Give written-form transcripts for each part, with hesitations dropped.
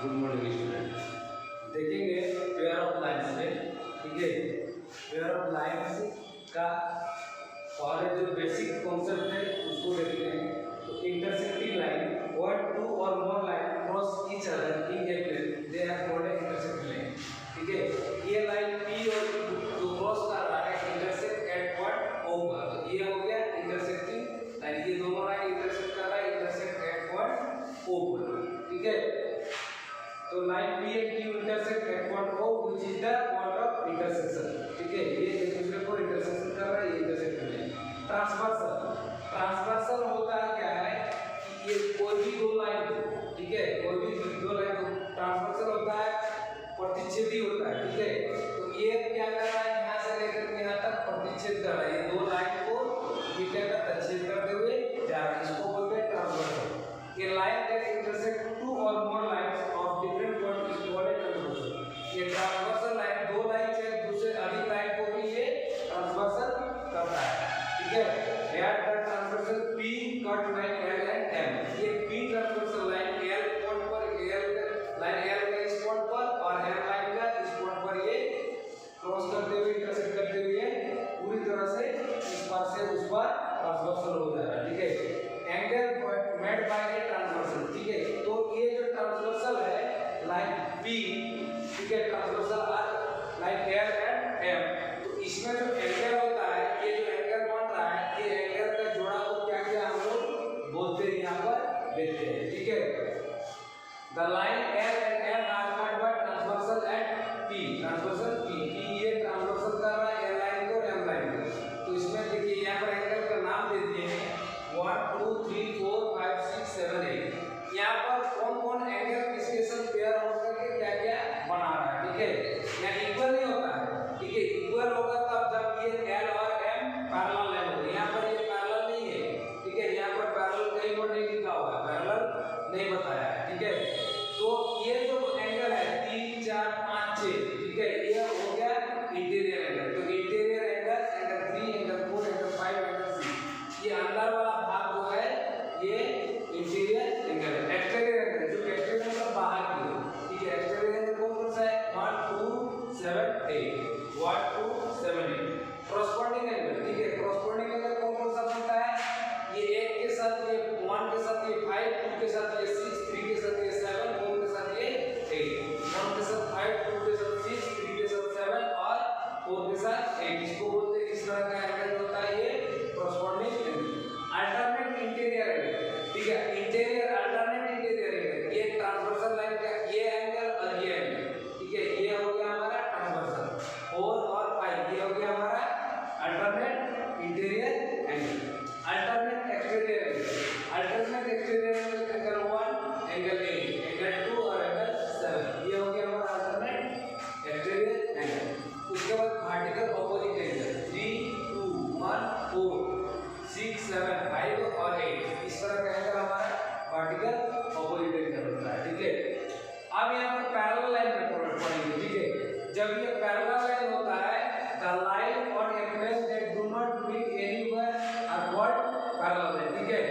Good morning students. देखेंगे pair of lines में, ठीक है। पेयर ऑफ लाइन्स का और जो बेसिक कॉन्सेप्ट है उसको देखते हैं। तो इंटरसेक्टिंग लाइन, वन टू और more line cross each other in a plane, they are called intersecting line, ठीक है। ये लाइन पी और जो क्रॉस कर रहा है इंटरसेक्ट एट पॉइंट ओ पर, तो ये हो गया इंटरसेक्टिंग लाइन। ये दोनों लाइन इंटरसेक्ट कर रहा है इंटरसेक्ट एट पॉइंट ओ पर, ठीक है। तो line P and Q intersect at point O, which is the point of intersection, ठीक है। ये एक दूसरे को इंटरसेक्शन कर रहा है, ये इंटरसेक्ट कर रहा है। ट्रांसवर्सल होता है क्या है कि ये कोई भी दो लाइन, ठीक है, कोई भी दो लाइन को ट्रांसवर्सल होता है, प्रतिच्छेदी होता है, ठीक है। तो ये क्या कर रहा है, यहाँ से लेकर यहाँ तक प्रतिच्छेद कर रहा है, ये दो लाइन को बीटा का तच्छेद करते हुए जा रहा है, इसको बोलते हैं ट्रांसवर्सल। ये लाइन दैट इंटरसेक्ट टू और more lines of different point is called transversal. ये ट्रांसवर्सल लाइन दो लाइन से दूसरे अधिक लाइन को भी ये ट्रांसवर्सल करता है, ठीक है। Here the transversal P cut line L and M। ये P transversal line L point पर, L लाइन L का इस पॉइंट पर और M लाइन का इस पॉइंट पर ये क्रॉस करते हुए इंटरसेक्ट करते हुए पूरी तरह से इस पार से उस पार ट्रांसवर्सल हो जा रहा है, ठीक है। Angle made by a transversal, ठीक है। तो ये जो ट्रांसवर्सल है लाइन P, ठीक है, transversal are line L and M, तो इसमें जो एंगल होता है, ये जो एंगल बन रहा है, ये एंगल का जोड़ा को क्या क्या हम लोग बोलते हैं यहाँ पर देखते हैं, ठीक है। The line L and M are cut by transversal at P, transversal P ये ट्रांसवर्सल कर रहा है L लाइन को M लाइन को। तो इसमें देखिए यहाँ पर एंगल का नाम दे दिए हैं 1 2 3 4 5 6 7 8। यहाँ पर कौन कौन एंगल किसके साथ पेयर होकर के क्या क्या बना रहा है, ठीक है। यहाँ इक्वल नहीं होता है, ठीक है। इक्वल होगा तब जब ये L और M पैरेलल लाइन हो। यहाँ पर ये पैरेलल नहीं है, ठीक है। यहाँ पर पैरेलल कहीं पर नहीं लिखा हुआ है, पैरेलल नहीं बताया है, ठीक है। तो ये जो एंगल है 3 4 5 6, ठीक है, ये हो गया इंटीरियर एंगल। तो interior angle, angle 3 angle 4 angle 5 angle 6, ये अंदर वाला भाग जो है ये इंटीरियर एंगल है। एक्सटीरियर एंगल जो एक्सटीरियर एंगल बाहर की है, ठीक है। एक्सटीरियर एंगल कौन सा है 1 2 7 8, 1 2 7 8। कॉरस्पॉन्डिंग एंगल, ठीक है, कॉरस्पॉन्डिंग एंगल कौन सा बनता है, ये 1 के साथ ये 1 के साथ ये 5, 2 के साथ ये 6, 3 के साथ ये 7, 4 के साथ ये 8, 1 के साथ 5, 2 के साथ 6, 3 के साथ 7 और 4 के साथ 8, इसको बोलते हैं। इस तरह का एंगल होता है ये corresponding angle. Alternate interior angle, ठीक है, इंटीरियर अल्टरनेट इंटीरियर एंगल, ये ट्रांसवर्सल लाइन का ये एंगल और ये एंगल, ठीक है, ये हो गया हमारा ट्रांसवर्सल। 4 और 5 ये हो गया हमारा alternate interior angle. Alternate exterior angle, alternate exterior angle 1 angle 8 angle 2 और एंगल 7, ये हो गया हमारा अल्टरनेट एक्सटीरियर एंगल। उसके बाद वर्टिकल ऑपोजिट एंगल 3 2 1 4 6 7 5 और 8, इस तरह का एंगल हमारा वर्टिकल ऑपोजिट एंगल होता है, ठीक है। अब यहाँ पर पैरेलल लाइन पढ़ेंगे, ठीक है। जब ये पैरेलल लाइन होता है, the line on a plane that do not meet anywhere are called parallel line, ठीक है।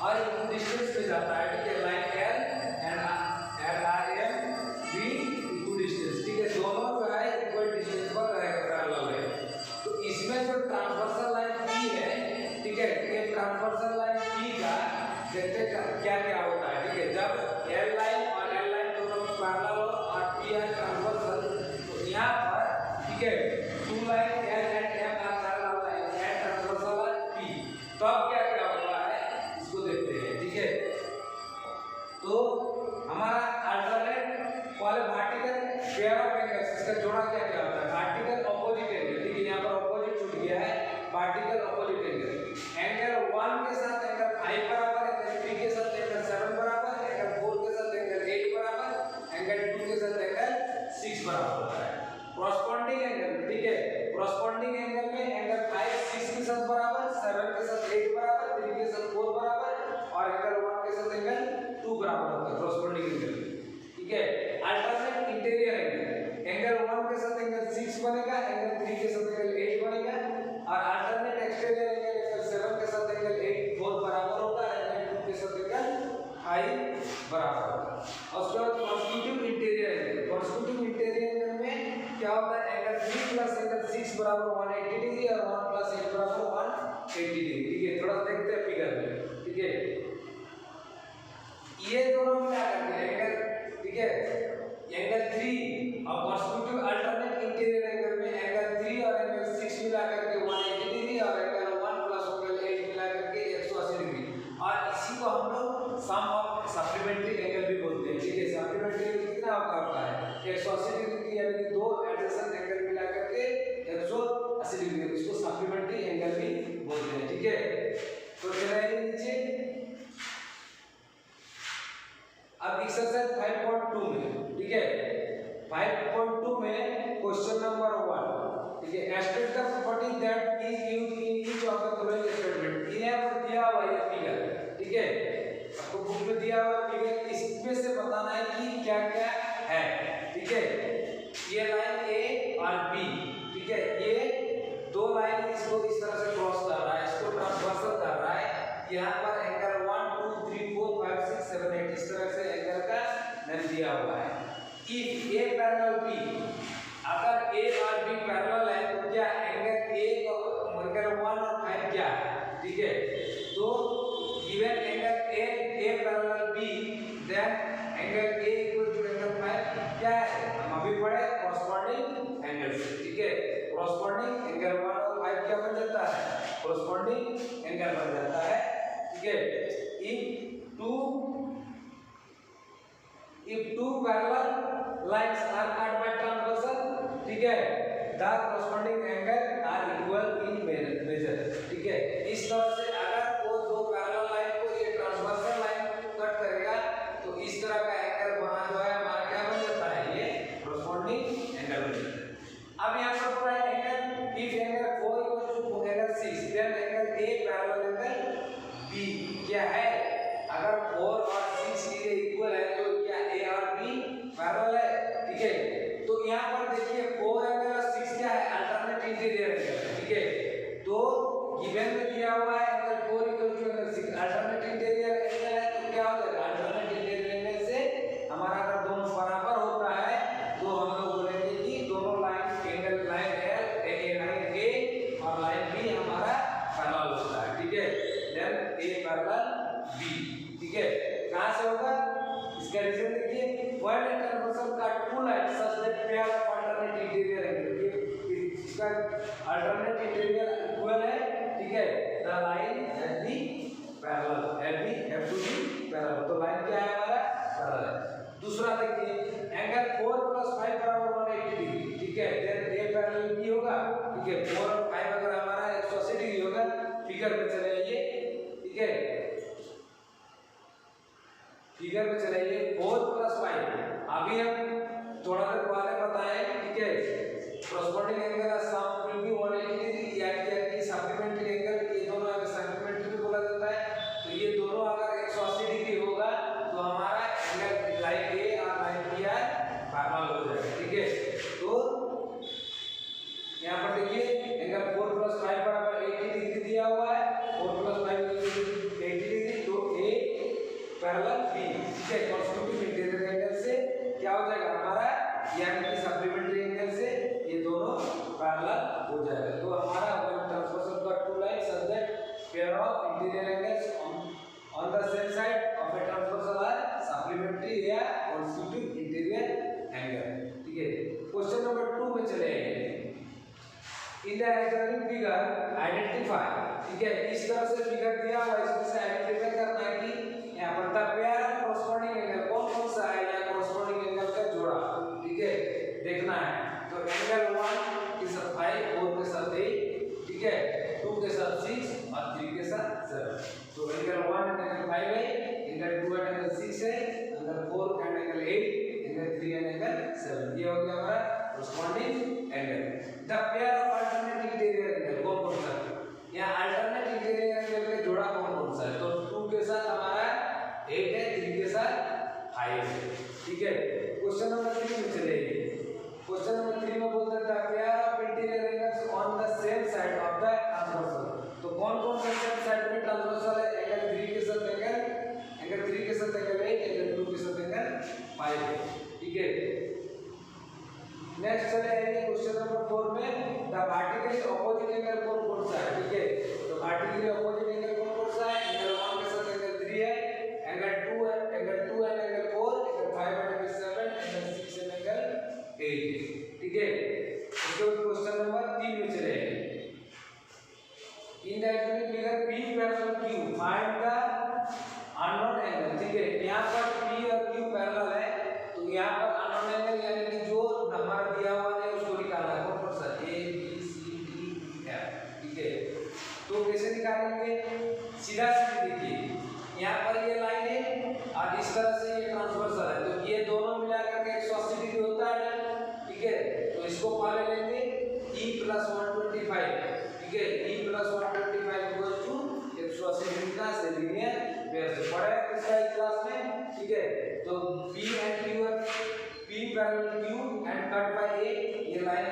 और एक डिस्टेंस पे जाता है, ठीक है, लाइन L एंड RM भी इक्वल डिस्टेंस, ठीक है, दोनों जो है इक्वल डिस्टेंस पर रहेगा पैरेलल लाइन। तो इसमें जो ट्रांसवर्सल लाइन P है, ठीक है, ये ट्रांसवर्सल लाइन P का देखते क्या क्या होता है, ठीक है। जब L लाइन और L लाइन दोनों पैरेलल हो और P है ट्रांसवर्सल, तो यहाँ पर, ठीक है, 2 line L and M are parallel line and transversal line P, तो अब क्या क्या होता है इसको देखते हैं, ठीक है। तो हमारा अल्टरनेट वाले वर्टिकल पेयर ऑफ एंगल्स, इसका जोड़ा क्या क्या होता है, वर्टिकल ऑपोजिट एंगल, ठीक है, यहाँ पर ऑपोजिट छूट गया है, वर्टिकल ऑपोजिट एंगल। एंगल 1 के साथ एंगल 5 बराबर, एंगल 3 के साथ एंगल 7 बराबर, एंगल 4 के साथ एंगल 8 बराबर, एंगल 2 के साथ एंगल 6 बराबर होता है। कॉरस्पॉन्डिंग एंगल, ठीक है, कॉरस्पॉन्डिंग एंगल में एंगल 5 6 के साथ बराबर, 7 के साथ 8 बराबर, 3 के साथ 4 बराबर और एंगल 1 के साथ एंगल 2 बराबर होता है कॉरस्पॉन्डिंग एंगल, ठीक है। अल्टरनेट इंटीरियर एंगल, एंगल 1 के साथ एंगल 6 बनेगा, एंगल 3 के साथ एंगल 8 बनेगा और अल्टरनेट एक्सटीरियर एंगल 7 के साथ एंगल 8 4 बराबर होगा, एंगल 2 के साथ एंगल 5 बराबर। और उसके बाद constitutive interior angle, constitutive interior angle में क्या होता है, एंगल 3 प्लस एंगल 6 बराबर 180 डिग्री और 1 प्लस 8 बराबर 180 डिग्री। ठीक है, थोड़ा देखते हैं फिगर में। ठीक है, ये दोनों मिला करके एंगल, ठीक है, एंगल 3 और कॉन्स्टिट्यूटिव अल्टरनेट इंटीरियर एंगल में एंगल 3 और एंगल 6 मिला करके 180 डिग्री और एंगल 1 प्लस एंगल 8 मिला करके 180 डिग्री। और इसी को हम लोग सम ऑफ सप्लीमेंट्री एंगल भी बोलते हैं। ठीक है, सप्लीमेंट्री एंगल कितना होता है, 180 डिग्री की, यानी दो एडजेसेंट एंगल मिला करके 180 डिग्री, इसको सप्लीमेंट्री एंगल भी बोलते हैं। ठीक है, तो चलिए नीचे अब एक्सरसाइज 5.2 में, ठीक है, 5.2 में क्वेश्चन नंबर 1, ठीक है, state the property that is used in each of the following statement. यहाँ पर दिया हुआ ये फिगर, ठीक है, आपको बुक में दिया हुआ फिगर, इसमें से बताना है कि क्या क्या है। ठीक है, ये लाइन ए और बी, ठीक है, ये दो लाइन इसको इस तरह से क्रॉस कर रहा है, इसको ट्रांसवर्सल कर रहा है। यहाँ पर एंगल 1 2 3 4 5 6 7 8 इस तरह से एंगल का नाम दिया हुआ है। इफ ए पैरेलल बी, अगर ए और बी पैरेलल है तो क्या एंगल ए और एंगल 1 और 5 क्या है। ठीक है, तो given angle A parallel B, then angle A equal to angle 5 क्या है, हम अभी पढ़े कॉरस्पॉन्डिंग एंगल से। ठीक है, कॉरस्पॉन्डिंग एंगल 1 और 5 क्या बन जाता है, कॉरस्पॉन्डिंग एंगल बन जाता है। ठीक है, if two parallel lines are cut by transversal, ठीक है, the corresponding angle are equal in measure। ठीक है, इस तरह से अगर वो दो पैरेलल लाइन को ये ट्रांसवर्सल लाइन को कट करेगा तो इस तरह का एंगल बना जो है हमारा क्या बन जाता है, ये corresponding एंगल बन जाता है। अब यहाँ पर पूरा angle, if angle 4 equals to angle 6, then angle A parallel angle B क्या है, अगर 4 और 6 ये इक्वल है तो क्या A और B पैरेलल है। ठीक है, तो यहाँ पर देखिए 4 एंगल और 6 क्या है, अल्टरनेट इंटीरियर एंगल। ठीक है, तो गिवन में दिया हुआ है angle 4 equal to angle 6, alternate interior angle है तो क्या हो जाएगा, अल्टरनेट इंटीरियर एंगल से हमारा अगर दोनों बराबर होता है तो हम लोग बोलेंगे कि दोनों लाइन एंगल लाइन ए और लाइन बी हमारा पैरेलल होता है। ठीक है, देन ए पैरेलल बी। ठीक है, कहां से होगा, इसका रीजन देखिए, वर्ड एंड ट्रांसवर्सल का two line such that pair of alternate interior angle, ये इसका अल्टरनेट इंटीरियर इक्वल है। ठीक है, the line have be parallel, have to be parallel, तो लाइन क्या है हमारा, पैरेलल है। दूसरा देखिए, एंगल 4 + 5 = 180 डिग्री। ठीक है, देन ए पैरेलल बी होगा। ठीक है, 4 और 5 अगर हमारा 180 डिग्री होगा, फिगर पे चले आइए। ठीक है, फिगर में चलाइए 4 + 5, अभी हम थोड़ा देर पहले बताए। ठीक है, corresponding angle sum will be 180 degree, या सप्लीमेंट्री एंगल, ये दोनों अगर सप्लीमेंट्री भी बोला जाता है, तो ये दोनों अगर 180 डिग्री होगा तो हमारा एंगल लाइन ए और लाइन बी पैरेलल हो जाएगा। ठीक है, तो यहाँ पर देखिए एंगल 4 + 5 = 80 डिग्री दिया हुआ है, 4 + 5 = 80 डिग्री, तो ए पैरेलल बी। ठीक है, कॉन्स्टिट्यूटिव इंटीरियर एंगल से क्या हो जाएगा हमारा, यानी कि सप्लीमेंट्री एंगल से ये दोनों पैरेलल हो जाएगा। तो हमारा ट्रांसवर्सल का two line such that pair of interior angles on the same side of a transversal are supplementary या कॉन्स्टिट्यूटिव इंटीरियर एंगल। ठीक है, क्वेश्चन नंबर 2 में चले आइए। In the explaining figure identify. ठीक है, इस तरह से फिगर दिया हुआ है, इसमें से आइडेंटिफाई करना है कि यहाँ पर the pair of corresponding angle कौन कौन सा है, या कॉरस्पॉन्डिंग एंगल का जोड़ा। ठीक है, देखना है, तो एंगल 1 के साथ 5, 4 के साथ 8, ठीक है, 2 के साथ 6 और 3 के साथ 7। तो एंगल 1 एंड एंगल 5 है, एंगल 2 एंड एंगल 6 है, angle 4 and angle 8, angle 3 and angle 7, ये हो गया हमारा corresponding angle. The pair of alternate interior angle कौन कौन सा है, यहाँ अल्टरनेट इंटीरियर एंगल का जोड़ा कौन कौन सा है, तो 2 के साथ हमारा 8 है, 3 के साथ 5 है। ठीक है, क्वेश्चन नंबर 3 में चलेंगे। क्वेश्चन नंबर 3 में बोलते हैं pair of interior angles on the same side of the transversal. तो कौन कौन सा सेम साइड में ट्रांसवर्सल है, एंगल 3 के साथ एंगल 3 के साथ एंगल 8, एंगल 2 5 है, ठीक है। नेक्स्ट चले आइए क्वेश्चन नंबर 4 में, द वर्टिकली ऑपोजिट एंगल कौन सा है, ठीक है। तो वर्टिकली ऑपोजिट एंगल कौन सा है, एंगल 1 के साथ एंगल 3 है, एंगल 2 है, एंगल 2 है, एंगल 4, एंगल 5 है, एंगल 7, एंगल 6 है, एंगल 8, ठीक है। इसके बाद क्वेश्चन नंबर 3 में चले आइए, in the actually figure P parallel Q find the unknown angle, ठीक है। यहाँ पर P और Q पैरेलल है, तो यहाँ पर अननोन एंगल यानी कि जो हमारा दिया हुआ है उसको निकालना है, कौन सा A B C D E F, ठीक है। तो कैसे निकालेंगे, सीधा सीधा देखिए, यहाँ पर ये लाइन है और इस तरह से ये ट्रांसवर्सल है, तो ये दोनों मिलाकर के 180 डिग्री होता है ना, ठीक है। तो इसको पहले लेंगे E + 125, ठीक है। E + 125 इक्वल्स टू 180 डिग्री का से लीनियर पेयर से पढ़ा है इसका क्लास में, ठीक है। तो P and Q P parallel Q and cut by A, ये लाइन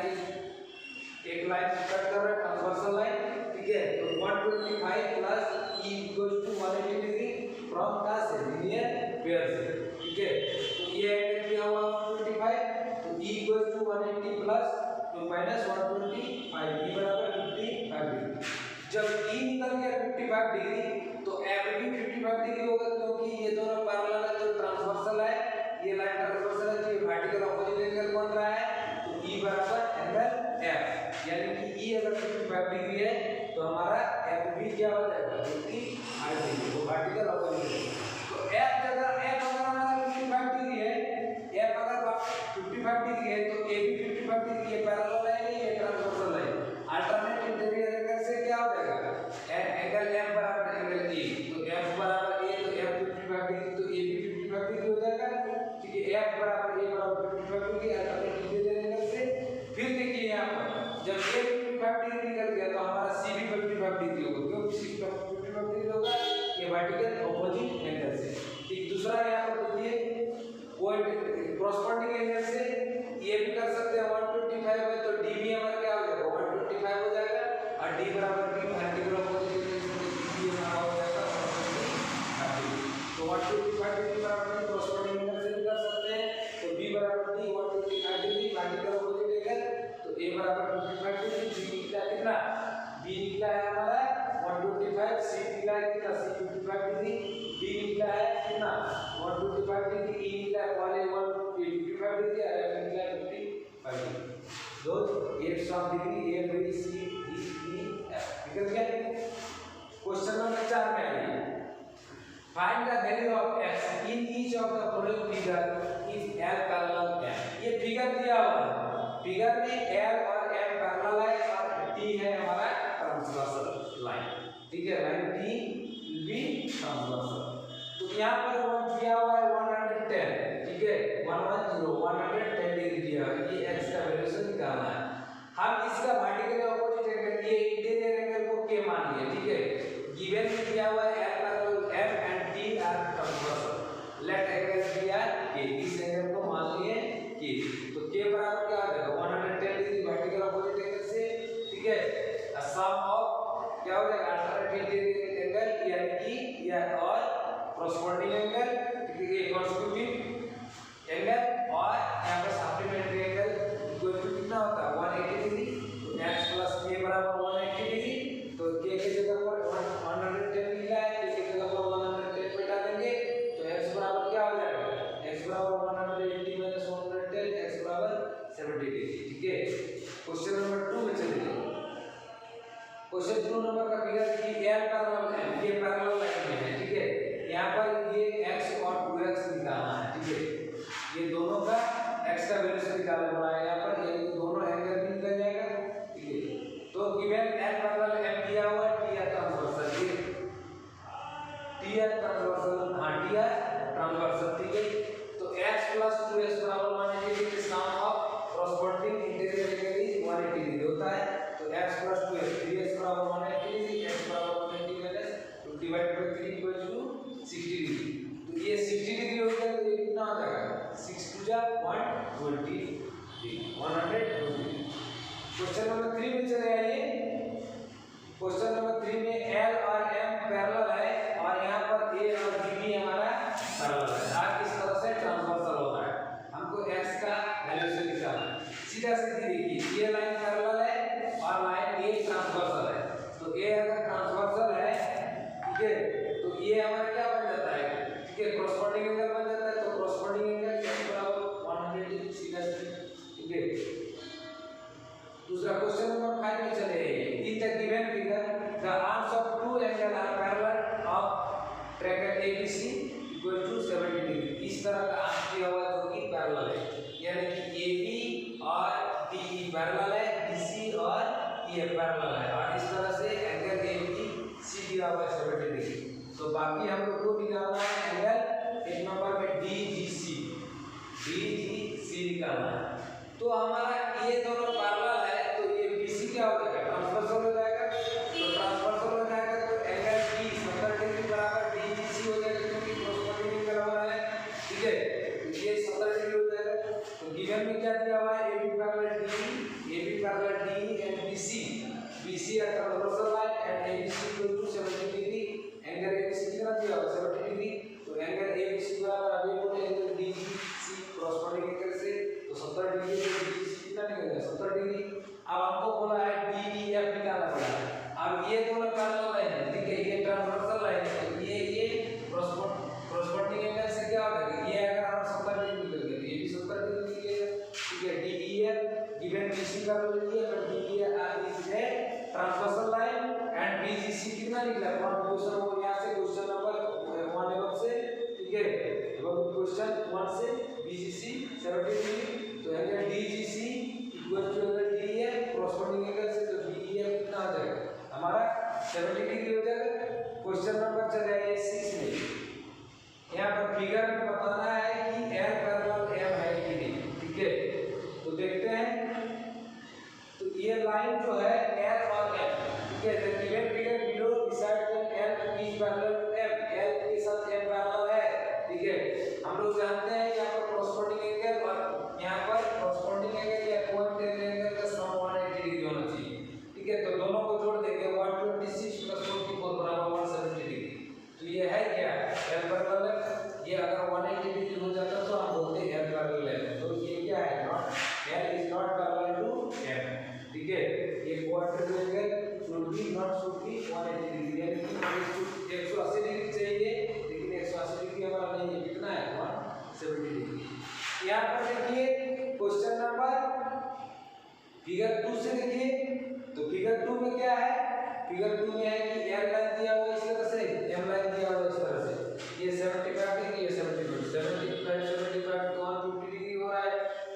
एक लाइन कट कर रहा है ट्रांसवर्सल लाइन, ठीक है। तो 125 plus E equals to 180 degree from का से लीनियर पेयर से, ठीक है। तो ये एंगल किया हुआ 125, तो E इक्वल्स टू 180 प्लस तो माइनस 125, E बराबर 55 डिग्री। जब E निकल गया 55 डिग्री तो F भी 55 डिग्री होगा, क्योंकि ये दोनों पैरेलल है, तो ट्रांसवर्सल है, ये लाइन ट्रांसवर्सल है, तो ये वर्टिकल ऑपोजिट एंगल बन रहा है, तो E बराबर एंगल F, यानी कि E अगर 55 डिग्री है तो हमारा F भी क्या हो जाएगा 55 डिग्री, वो वर्टिकल ऑपोजिट है। तो F अगर हमारा 55 डिग्री है, F अगर 55 डिग्री है तो A भी 55 डिग्री है, पैरेलल है, ये ट्रांसवर्सल है। अल्टरनेट इंटीरियर एंगल से क्या हो जाएगा, एंगल F बराबर एंगल A, तो F बराबर A, तो F 55 डिग्री, तो A भी 55 डिग्री हो जाएगा, ठीक है। F बराबर A बराबर 55 डिग्री अल्टरनेट इंटीरियर एंगल से। फिर देखिए यहाँ पर जब A 55 डिग्री निकल गया तो हमारा C भी 55 डिग्री होगा, क्यों C 55 डिग्री होगा, ये वर्टिकल ऑपोजिट एंगल से, ठीक। दूसरा यहाँ पर देखिए कोरस्पोंडिंग एंगल से ये भी कर सकते हैं 125 है, तो D भी हमारा क्या हो जाएगा 125 हो जाएगा, और D बराबर D वर्टिकल ऑपोजिट एंगल से D हमारा हो जाएगा 125, तो 125 डिग्री बराबर कोरस्पोंडिंग एंगल से भी कर सकते हैं, तो B बराबर D 125 degree vertical opposite angle, तो A बराबर 55 डिग्री, B निकला कितना, B निकला है हमारा 125, C निकला है कितना, C 55 डिग्री, D निकला है कितना 125 डिग्री, E निकला है 155 डिग्री, और F निकला है 55 डिग्री। दो एक 100 degree A B C D E F निकल गया। क्वेश्चन नंबर 4 में आइए, find the value of x in each of the following figure if L parallel M। ये फिगर दिया हुआ है, फिगर में L और M पैरेलल है और T है हमारा ट्रांसवर्सल लाइन, ठीक है। लाइन T भी ट्रांसवर्सल, तो यहाँ पर वन दिया हुआ है 110, ठीक है, 110 डिग्री दिया है, ये x का वैल्यू से निकालना है। हम इसका वर्टिकल ऑपोजिट एंगल, ये इंटीरियर एंगल को K मान लिए, ठीक है। गिवन में दिया हुआ है L parallel M and T are transversal, let angle B are K, इस एंगल को मान लिए K, तो K बराबर क्या आ जाएगा 110 डिग्री वर्टिकल ऑपोजिट एंगल से, ठीक है। सम ऑफ क्या हो जाएगा अल्टरनेट इंटीरियर एंगल यानी कि या और कोरस्पोंडिंग एंगल, ठीक है, कॉन्स्टिट्यूटिव एंगल और यहाँ पर सप्लीमेंट्री एंगल इक्वल टू कितना होता है 180 डिग्री, तो x प्लस k बराबर 180 डिग्री, तो k की जगह पर 110 मिला है, k की जगह पर 110 बैठा देंगे, तो x बराबर क्या हो जाएगा, x बराबर 180 माइनस 110, x बराबर 70 डिग्री, ठीक है। क्वेश्चन नंबर 2 में चलिए, क्वेश्चन 2 नंबर का फिगर देखिए, L पैरेलल M, ये पैरेलल लाइन में है, ठीक है। यहाँ पर ये x और 2x निकालना है, ठीक है। ये दोनों का x का वैल्यू से निकालना पड़ा है, यहाँ पर ये दोनों एंगल भी निकल जाएगा, ठीक है। तो गिवन L पैरेलल M दिया हुआ है, T ट्रांसवर्सल, T ट्रांसवर्सल, हाँ T ट्रांसवर्सल, ठीक है। तो x प्लस 2x बराबर 180 degree, sum of corresponding interior angle is 180 degree होता है, तो x प्लस 2x 3x बराबर 180 डिग्री, x बराबर 180 minus divide by 3 equal to 60 degree, तो ये 60 डिग्री हो गया, तो ये कितना हो जाएगा 6 टू जा 120 डिग्री, 120 डिग्री। क्वेश्चन नंबर 3 में चले आइए, क्वेश्चन नंबर 3 में L और M पैरेलल है और यहाँ पर A और B भी हमारा पैरेलल है, आर्क इस तरह से ट्रांसवर्सल होता है, ये पैरेलल है और इस तरह से एंगल ए बी सी दिया हुआ है 70 डिग्री। तो बाकी हम लोग को निकालना है एंगल एक नंबर में डीजीसी निकालना है। तो हमारा ये दोनों पैरेलल है तो ये बीसी क्या हो जाएगा, ट्रांसवर्सल हो जाएगा। तो ट्रांसवर्सल हो जाएगा तो एंगल डी 70 डिग्री बराबर डीजीसी हो जाएगा क्योंकि कोरोस्पोंडिंग बराबर है, ठीक है। तो ये 70 डिग्री हो जाएगा। तो गिवन में क्या दिया हुआ है, AB parallel D and BC are transversal line and ABC equal to 70 degree. Angle ABC कितना दिया हुआ है 70 डिग्री। तो एंगल ABC बराबर अभी बोले एंगल DGC कोरोस्पोंडिंग एंगल से तो 70 डिग्री से DGC कितना निकलेगा 70 डिग्री। अब हमको बोला है DEF निकालना पड़ा। अब ये दोनों पैरेलल लाइन है, ठीक है, ये ट्रांसवर्सल लाइन है, ये कोरोस्पोंडिंग एंगल से क्या होगा, ये अगर हम 70 डिग्री निकल गया ये भी 70 डिग्री निकलेगा, ठीक है। DEF given BC का ले लिया तो DEF is a transversal line and BGC कितना निकला कौन क्वेश्चन वो यहाँ से क्वेश्चन नंबर 1 एबव से, ठीक है, एबव क्वेश्चन 1 से BGC 70 डिग्री। तो angle DGC equal to angle DEF corresponding angle से तो DEF कितना हो जाएगा हमारा 70 डिग्री हो जाएगा। क्वेश्चन नंबर चल रहा है 6 में। यहाँ पर फिगर में बताना है कि L पैरेलल M है कि नहीं, ठीक है। तो देखते हैं तो ये लाइन जो है L और M, ठीक है, the given figure below decide that L is parallel to M, L के साथ M पैरेलल है, ठीक है। हम लोग जानते हैं यहाँ पर कोरोस्पोंडिंग एंगल और यहाँ पर कोरोस्पोंडिंग एंगल या कोइंसिडेंट एंगल का सम 180 डिग्री होना चाहिए, ठीक है। तो दोनों को जोड़ देंगे 126 + 44 बराबर 170 डिग्री। तो ये है क्या L पैरेलल है। ये अगर 180 डिग्री हो जाता तो हम बोलते हैं L पैरेलल है। तो ये क्या है, not L is not parallel to M, ठीक है। ये quadrant angle should be 180 degree, यानी कि 180 डिग्री चाहिए लेकिन 180 डिग्री हमारा नहीं है, कितना है 170 डिग्री। यहाँ पर देखिए क्वेश्चन नंबर फिगर 2 से देखिए। तो फिगर 2 में क्या है, फिगर 2 में है कि M लाइन दिया हुआ इस तरह से, M लाइन दिया हुआ इस तरह से, ये 75 डिग्री ये 75 तो 150 डिग्री हो रहा है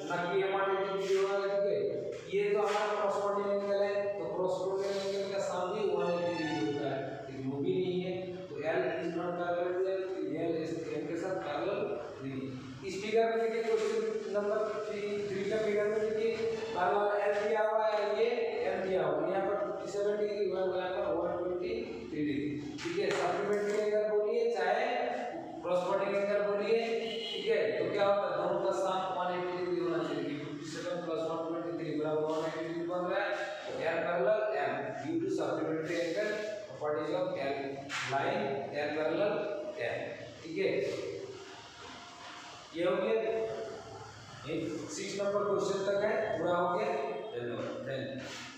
ना कि 180 डिग्री हो रहा है, ठीक है। ये तो हमारा कोरोस्पोंडिंग एंगल है तो कोरोस्पोंडिंग एंगल का सम भी 180 डिग्री होता है लेकिन वो भी नहीं है। तो L is not parallel to M, L इस M के साथ पैरेलल नहीं। इस फिगर में देखिए क्वेश्चन नंबर 3 का फिगर में देखिए पैरेलल L दिया हुआ है, ये M दिया हुआ है, यहाँ पर 57 डिग्री हुआ है, यहाँ पर 123 डिग्री, ठीक है। सप्लीमेंट्री एंगल बोलिए चाहे कोरोस्पोंडिंग एंगल बोलिए, ठीक है। तो क्या होता है दोनों का सम 180 डिग्री होना चाहिए, 57 + 123 बराबर 180 डिग्री बन रहा है। तो L parallel M due to supplementary angle properties of L line L parallel M, ठीक है। ये हो गया 6 नंबर क्वेश्चन तक है, पूरा हो गया। धन्यवाद।